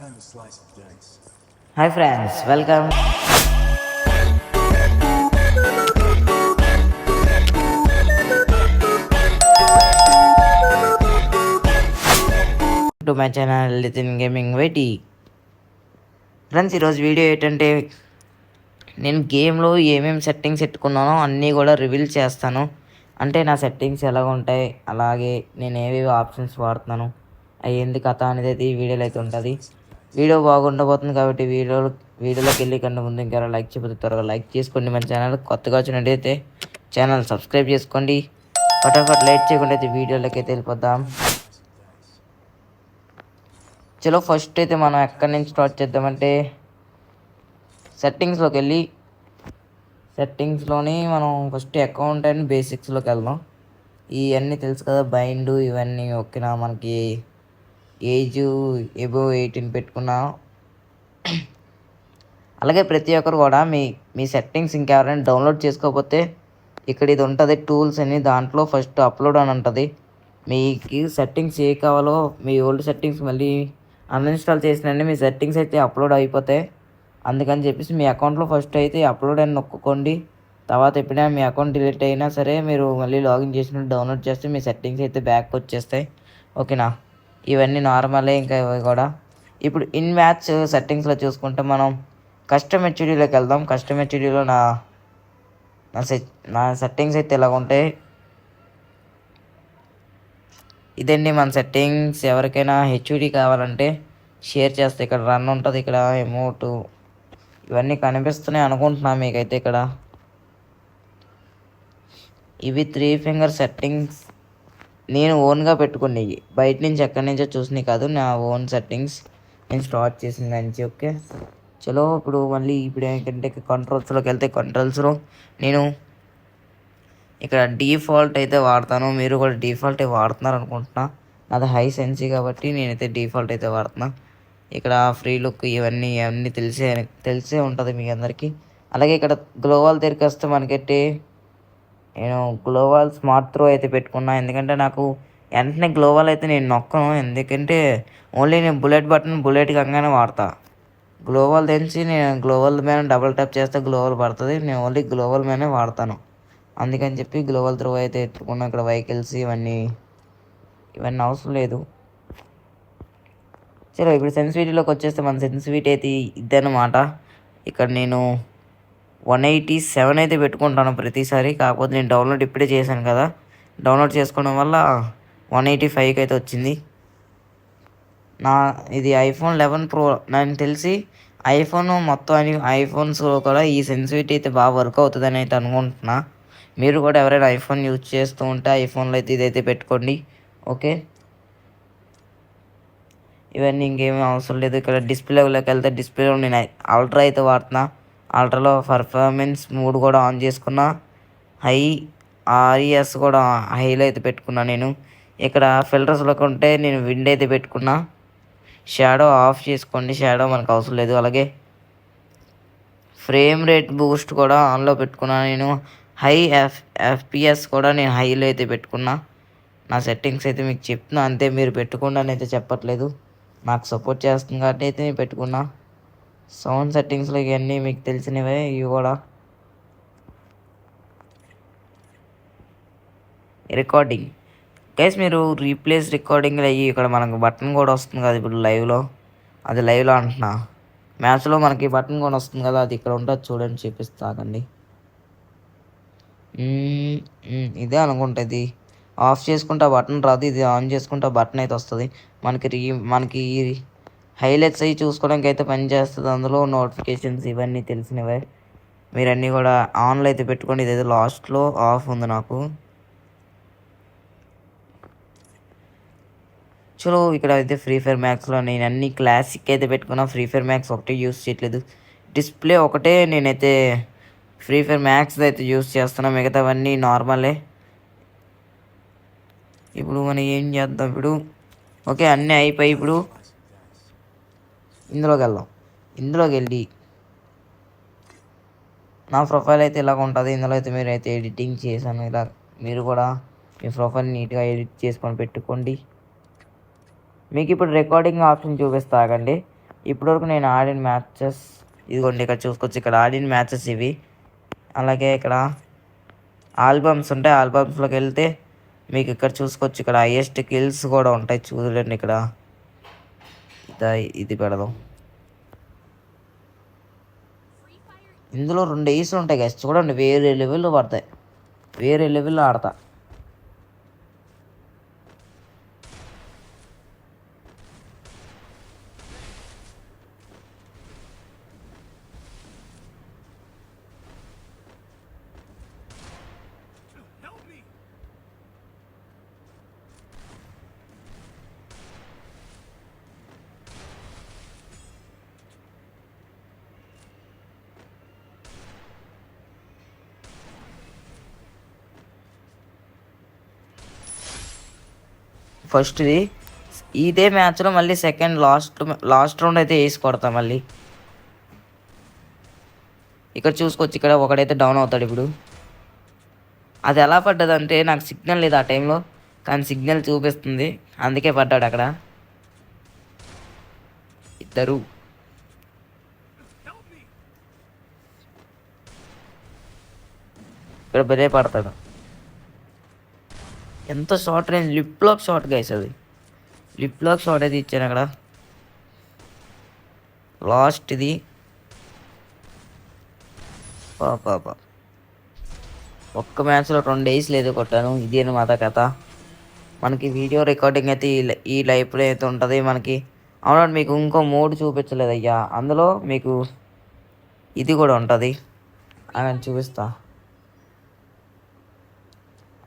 Hi friends, welcome to my channel Lithin Gaming Veti. Friends ఈరోజు video ఏంటంటే నేను గేమ్లో ఏమేమి సెట్టింగ్స్ పెట్టుకున్నానో అన్నీ కూడా రివీల్ చేస్తాను. అంటే నా సెట్టింగ్స్ ఎలా ఉంటాయి, అలాగే నేను ఏవేవి ఆప్షన్స్ వాడుతున్నాను, అవి ఏంది కథ అనేది అయితే ఈ వీడియోలో అయితే ఉంటుంది. వీడియో బాగుండబోతుంది కాబట్టి వీడియోలోకి వెళ్ళి కన్నా ముందు ఇంకా లైక్ చేయబోతే త్వరగా లైక్ చేసుకోండి. మన ఛానల్ కొత్తగా వచ్చినట్టయితే ఛానల్ సబ్స్క్రైబ్ చేసుకోండి. ఫటాఫట్ లైక్ చేయకుండా అయితే వీడియోలోకి అయితే వెళ్ళిపోద్దాం. చలో ఫస్ట్ అయితే మనం ఎక్కడి నుంచి స్టార్ట్ చేద్దామంటే సెట్టింగ్స్లోకి వెళ్ళి సెట్టింగ్స్లోని మనం ఫస్ట్ అకౌంట్ అండ్ బేసిక్స్లోకి వెళ్దాం. ఇవన్నీ తెలుసు కదా, బైండ్ ఇవన్నీ ఓకేనా. మనకి ఏజ్ ఎబోవ్ 18 పెట్టుకున్నా. అలాగే ప్రతి ఒక్కరు కూడా మీ సెట్టింగ్స్ ఇంకెవరైనా డౌన్లోడ్ చేసుకోకపోతే ఇక్కడ ఇది ఉంటుంది టూల్స్ అని, దాంట్లో ఫస్ట్ అప్లోడ్ అని ఉంటుంది. మీకు సెట్టింగ్స్ ఏ కావాలో మీ ఓల్డ్ సెట్టింగ్స్ మళ్ళీ అన్ఇన్స్టాల్ చేసినండి మీ సెట్టింగ్స్ అయితే అప్లోడ్ అయిపోతాయి. అందుకని చెప్పేసి మీ అకౌంట్లో ఫస్ట్ అయితే అప్లోడ్ అని నొక్కుకోండి. తర్వాత ఎప్పుడైనా మీ అకౌంట్ డిలీట్ అయినా సరే మీరు మళ్ళీ లాగిన్ చేసినట్టు డౌన్లోడ్ చేస్తే మీ సెట్టింగ్స్ అయితే బ్యాక్ వచ్చేస్తాయి ఓకేనా. ఇవన్నీ నార్మలే. ఇంకా ఇవి కూడా ఇప్పుడు ఇన్ మ్యాచ్ సెట్టింగ్స్లో చూసుకుంటే మనం కస్టమ్ హెచ్డీలోకి వెళ్దాం. కస్టమ్ హెచ్డీలో నా సెట్టింగ్స్ అయితే ఇలా ఉంటాయి. ఇదండి మన సెట్టింగ్స్. ఎవరికైనా హెచ్డి కావాలంటే షేర్ చేస్తే ఇక్కడ రన్ ఉంటుంది, ఇక్కడ ఎమోట్ ఇవన్నీ కనిపిస్తున్నాయి అనుకుంటున్నా మీకైతే. ఇక్కడ ఇవి 3 ఫింగర్ సెట్టింగ్స్ నేను ఓన్గా పెట్టుకునేవి, బయట నుంచి ఎక్కడి నుంచో చూసినవి కాదు, నా ఓన్ సెట్టింగ్స్ నేను స్టార్ట్ చేసిన నుంచి. ఓకే చలో ఇప్పుడు ఏంటంటే కంట్రోల్స్లోకి వెళ్తే కంట్రోల్స్లో నేను ఇక్కడ డిఫాల్ట్ అయితే వాడతాను. మీరు కూడా డిఫాల్ట్ వాడుతున్నారు అనుకుంటున్నా. నాది హై సెన్సీ కాబట్టి నేనైతే డిఫాల్ట్ అయితే వాడుతున్నా. ఇక్కడ ఫ్రీ లుక్ ఇవన్నీ తెలిసే ఉంటుంది మీ అందరికీ. అలాగే ఇక్కడ గ్లోవాల్ దగ్గరికి వస్తే మనకైతే నేను గ్లోవాల్ స్మార్ట్ త్రో అయితే పెట్టుకున్నా. ఎందుకంటే నాకు వెంటనే గ్లోవాల్ అయితే నేను నొక్కను, ఎందుకంటే ఓన్లీ నేను బుల్లెట్ గంగానే వాడతా. గ్లోవాల్ తెంచి నేను గ్లోవల్ మీద డబుల్ ట్యాప్ చేస్తే గ్లోవల్ పడుతుంది, నేను ఓన్లీ గ్లోవల్ మీదనే వాడతాను. అందుకని చెప్పి గ్లోవల్ త్రో అయితే ఎత్తుకున్నాం. ఇక్కడ వెహికల్స్ ఇవన్నీ అవసరం లేదు. సరే ఇప్పుడు సెన్సిటివిటీలోకి వచ్చేస్తే మన సెన్సిటివిటీ అయితే ఇదన్నమాట. ఇక్కడ నేను 187 అయితే పెట్టుకుంటాను ప్రతిసారి. కాకపోతే నేను డౌన్లోడ్ ఇప్పుడే చేశాను కదా, డౌన్లోడ్ చేసుకోవడం వల్ల 185కి అయితే వచ్చింది. ఇది ఐఫోన్ 11 ప్రో. నాకు తెలిసి ఐఫోన్ మొత్తం ఐఫోన్స్లో కూడా ఈ సెన్సిటివిటీ అయితే బాగా వర్క్ అవుతుందని అయితే అనుకుంటున్నా. మీరు కూడా ఎవరైనా ఐఫోన్ యూజ్ చేస్తూ ఉంటే ఐఫోన్లో అయితే ఇదైతే పెట్టుకోండి ఓకే. ఇవన్నీ ఇంకేమీ అవసరం లేదు. ఇక్కడ డిస్ప్లేలోకి వెళ్తే డిస్ప్లేలో నేను అల్ట్రా అయితే వాడుతున్నా. అల్ట్రాలో పర్ఫార్మెన్స్ 3 కూడా ఆన్ చేసుకున్నా. హై ఆర్ఈఎస్ కూడా హైలో అయితే పెట్టుకున్నా నేను. ఇక్కడ ఫిల్టర్స్లోకి ఉంటే నేను విండ్ అయితే పెట్టుకున్నా. షాడో ఆఫ్ చేసుకోండి, షాడో మనకు అవసరం లేదు. అలాగే ఫ్రేమ్ రేట్ బూస్ట్ కూడా ఆన్లో పెట్టుకున్నా నేను. హై ఎఫ్పిఎస్ కూడా నేను హైలో అయితే పెట్టుకున్నా. నా సెట్టింగ్స్ అయితే మీకు చెప్తున్నా అంతే, మీరు పెట్టుకోండి అని అయితే చెప్పట్లేదు. నాకు సపోర్ట్ చేస్తుంది కాబట్టి అయితే నేను పెట్టుకున్నా. సౌండ్ సెట్టింగ్స్లో ఇవన్నీ మీకు తెలిసినవే. ఇవి కూడా రికార్డింగ్ గైస్, మీరు రీప్లేస్ రికార్డింగ్ అయ్యి ఇక్కడ మనకు బటన్ కూడా వస్తుంది కదా ఇప్పుడు లైవ్లో, అది లైవ్లో అంటున్నా. మ్యాచ్లో మనకి బటన్ కూడా వస్తుంది కదా, అది ఇక్కడ ఉంటుంది చూడండి, చూపిస్తాకండి. ఇదే అనుకుంటుంది. ఆఫ్ చేసుకుంటే ఆ బటన్ రాదు, ఇది ఆన్ చేసుకుంటే ఆ బటన్ అయితే వస్తుంది. మనకి హైలైట్స్ అవి చూసుకోవడానికి అయితే పనిచేస్తుంది. అందులో నోటిఫికేషన్స్ ఇవన్నీ తెలిసినవే. మీరన్నీ కూడా ఆన్లో అయితే పెట్టుకోండి. ఇదైతే లాస్ట్లో ఆఫ్ ఉంది నాకు. చలో ఇక్కడ అయితే ఫ్రీ ఫైర్ మ్యాక్స్లో నేను అన్ని క్లాసిక్ అయితే పెట్టుకున్నా. ఫ్రీ ఫైర్ మ్యాక్స్ ఒకటే యూస్ చేయట్లేదు, డిస్ప్లే ఒకటే నేనైతే ఫ్రీ ఫైర్ మ్యాక్స్ అయితే యూస్ చేస్తున్నా, మిగతావన్నీ నార్మలే. ఇప్పుడు మనం ఏం చేద్దాం ఇప్పుడు, ఓకే అన్నీ అయిపోయి ఇప్పుడు ఇందులోకి వెళ్దాం. ఇందులోకి వెళ్ళి నా ప్రొఫైల్ అయితే ఇలాగ ఉంటుంది. ఇందులో అయితే మీరు అయితే ఎడిటింగ్ చేశాను. ఇలా మీరు కూడా మీ ప్రొఫైల్ నీట్గా ఎడిట్ చేసుకొని పెట్టుకోండి. మీకు ఇప్పుడు రికార్డింగ్ ఆప్షన్ చూపిస్తాగండి. ఇప్పటివరకు నేను ఆడిన మ్యాచెస్ ఇదిగోండి, ఇక్కడ చూసుకోవచ్చు. ఇక్కడ ఆడిన మ్యాచెస్ ఇవి. అలాగే ఇక్కడ ఆల్బమ్స్ ఉంటాయి. ఆల్బమ్స్లోకి వెళ్తే మీకు ఇక్కడ చూసుకోవచ్చు. ఇక్కడ హైయెస్ట్ కిల్స్ కూడా ఉంటాయి. చూడండి ఇక్కడ ఇది పెడదాం. ఇందులో 2 ఏస్ ఉంటాయి గైస్. చూడండి వేరే లెవెల్లో పడతాయి. వేరే లెవెల్లో ఆడతా. ఫస్ట్ది ఇదే మ్యాచ్లో మళ్ళీ సెకండ్ లాస్ట్ రౌండ్ అయితే వేసి కొడతా మళ్ళీ. ఇక్కడ చూసుకోవచ్చు. ఇక్కడ ఒకడైతే డౌన్ అవుతాడు. ఇప్పుడు అది ఎలా పడ్డదంటే నాకు సిగ్నల్ లేదు ఆ టైంలో, కానీ సిగ్నల్ చూపిస్తుంది, అందుకే పడ్డాడు అక్కడ. ఇద్దరు ఇక్కడ బరే పడతాడు. ఎంత short range lip lock shot guys. అది లిప్ లాక్ షాట్ అయితే ఇచ్చాను అక్కడ. లాస్ట్ ఇది పాపా ఒక్క మ్యాచ్లో 2 డేస్ లేదు కొట్టాను. ఇది అనమాట కథ. మనకి వీడియో రికార్డింగ్ అయితే ఈ లైఫ్లో అయితే ఉంటుంది మనకి. అవునండి, మీకు ఇంకో మోడ్ చూపించలేదు అయ్యా. అందులో మీకు ఇది కూడా ఉంటుంది, అని చూపిస్తా.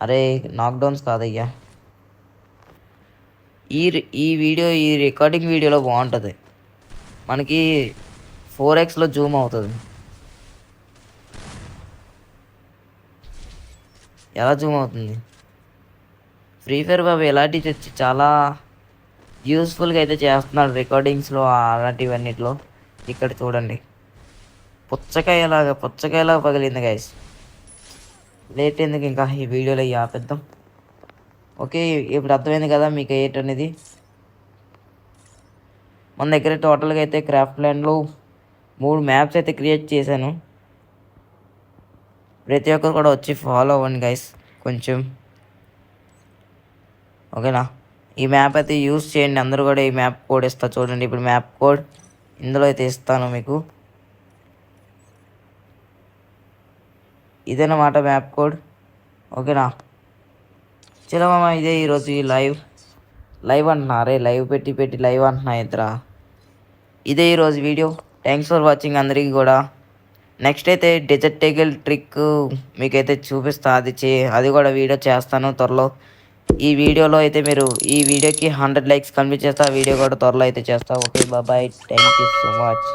అరే నాక్డౌన్స్ కాదయ్యా. ఈ వీడియో ఈ రికార్డింగ్ వీడియోలో బాగుంటుంది. మనకి 4xలో జూమ్ అవుతుంది. ఎలా జూమ్ అవుతుంది? ఫ్రీ ఫైర్ బాబు ఎలాంటివి తెచ్చి చాలా యూస్ఫుల్గా అయితే చేస్తున్నాడు రికార్డింగ్స్లో అలాంటివన్నిటిలో. ఇక్కడ చూడండి పుచ్చకాయలాగా పగిలింది గైస్. లేట్ ఎందుకు, ఇంకా ఈ వీడియోలో ఆపేద్దాం. ఓకే, ఇప్పుడు అర్థమైంది కదా మీకు ఏంటనేది. మన దగ్గర టోటల్గా అయితే క్రాఫ్ట్ ల్యాండ్లో 3 మ్యాప్స్ అయితే క్రియేట్ చేశాను. ప్రతి ఒక్కరు కూడా వచ్చి ఫాలో అవ్వండి గైస్ కొంచెం, ఓకేనా. ఈ మ్యాప్ అయితే యూస్ చేయండి అందరూ కూడా. ఈ మ్యాప్ కోడ్ ఇస్తా చూడండి. ఇప్పుడు మ్యాప్ కోడ్ ఇందులో అయితే ఇస్తాను మీకు. ఇదేనమాట మ్యాప్ కోడ్, ఓకేనా. చలో మామ, ఇదే ఈరోజు ఈ లైవ్ అంటున్నా. అరే లైవ్ పెట్టి లైవ్ అంటున్నా ఇద్దరా. ఇదే ఈరోజు వీడియో. థ్యాంక్స్ ఫర్ వాచింగ్ అందరికీ కూడా. నెక్స్ట్ అయితే డెజర్ట్ టేగల్ ట్రిక్ మీకైతే చూపిస్తా. అది కూడా వీడియో చేస్తాను త్వరలో. ఈ వీడియోలో అయితే మీరు ఈ వీడియోకి 100 లైక్స్ కంప్లీట్ చేస్తా. ఆ వీడియో కూడా త్వరలో అయితే చేస్తా. Okay bye, thank you so much.